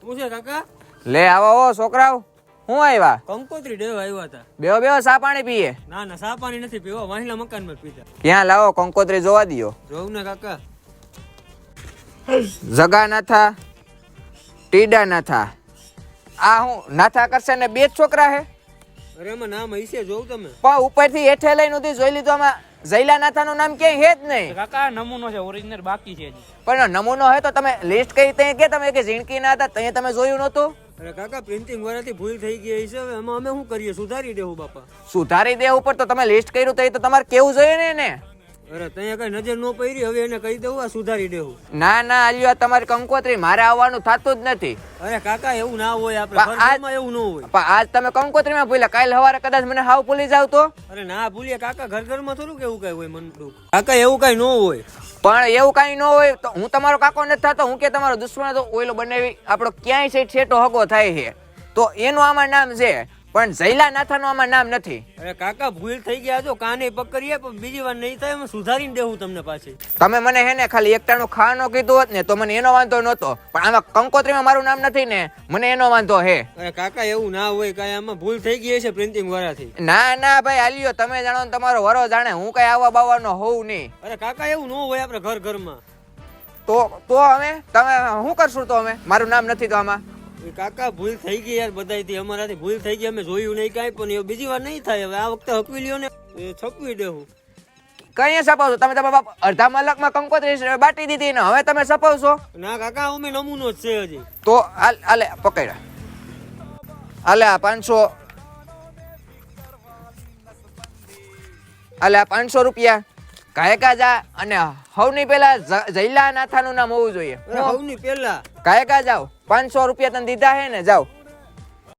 પૂછે કાકા લે આવો ઓ છોકરાઓ હું આવ્યા કંકોત્રી દેવા આવ્યા હતા. બેહો બેહો સા પાણી પીએ ના ના સા પાણી નથી પીવો, વાહિલા મકાનમાં પીતા. ક્યાં લાવો કંકોત્રી જોવા દિયો જોઉં ને કાકા. જગા નાથા ટીડા નાથા આ હું નાથા કરશે ને બે જ છોકરા હે અરે એમાં નામ હશે, જોઉં તમે. પણ ઉપરથી હેઠે લઈને ઉધી જોઈ લીધું આમાં જયલા નાથાનું નામ ક્યાંય હે જ નહીં. કાકા નમૂનો છે, ઓરિજિનલ બાકી છે હજી. પણ નમૂનો હે તો તમે લિસ્ટ કરી તે કે તમે કે ઝીણકી ના હતા ત્યાં તમે જોયું નહોતું. અરે કાકા પ્રિન્ટિંગ વાળાથી ભૂલ થઈ ગઈ છે, હવે એમાં અમે શું કરીએ? સુધારી દેવું બાપા. સુધારી દે ઉપર તો તમે લિસ્ટ કર્યું તો એ તો તમારે કેવું જોઈએ ને એને. અરે ત્યાં કઈ નજર ન પડી, હવે એને કહી દેવું આ સુધારી દેવું. ના ના આલ્યો તમારી કંકોત્રી મારે આવવાનું થતું જ નથી. અરે કાકા એવું ના હોય, આપણે પણ આજ- ઘરમાં એવું ન હોય. પણ આજ તમે કંકોત્રીમાં ભૂલ્યા, કાલ સવારે કદાચ મને હાવ ભૂલી જાવ તો. અરે ના ભૂલીએ કાકા, ઘરમાં થોડું કેવું કઈ હોય મન દુખ. કાકા એવું કઈ ન હોય. પણ એવું કઈ ન હોય તો હું તમારો કાકો નથી થતો, હું કે તમારો દુશ્મન તો ઓઈલો બનાવી આપણો ક્યાંય છે છેટો હગો થાય છે તો એનું આમાં નામ છે, પણ જયલા નાથાનું આમાં નામ નથી. અરે કાકા ભૂલ થઈ ગયા, જો કાને પકડીએ પણ બીજી વાર નહીં થાય, અમે સુધારીને દેવું તમને પાછી. તમે મને હે ને ખાલી એકટાણું ખાવાનું કીધું હોત ને તો મને એનો વાંધો નહોતો, પણ આમાં કંકોત્રીમાં મારું નામ નથી ને મને એનો વાંધો હે. અરે કાકા એવું ના હોય, કાંઈ આમાં ભૂલ થઈ ગઈ છે પ્રિન્ટિંગ વાળાથી. ના ના ભાઈ આલ્યો તમે જાણો ને તમારો વરો જાણે, હું કઈ આવવા બાવાનો હોઉં નહીં. અરે કાકા એવું ન હોય આપણે ઘરમાં. તો હવે તમે શું કરશું તો અમે મારું નામ નથી તો આમાં. એ કાકા ભૂલ થઈ ગઈ યાર, બધાયથી અમારાથી ભૂલ થઈ ગઈ, અમે જોયું નહીં કાંઈ, પણ એ બીજી વાર નહીં થાય. હવે આ વખતે હકવી લ્યો ને, એ છપવી દેવું. કઈ સપાવશો તમે? તમારા બાપ અડધા મલકમાં કંકોત્રી બાટી દીધી ને હવે તમે સપાવશો? ના કાકા અમે નમૂનો જ છે હજી. તો આલે પકડ્યા, આલે આ 500, આલે આ 500 રૂપિયા કાયકા જા. અને હવની પેલા જયલા નાથાનું નામ હોવું જોઈએ. અરે હવની પેલા કાયકા જાઓ, 500 રૂપિયા તને દીધા હે ને, જાઓ.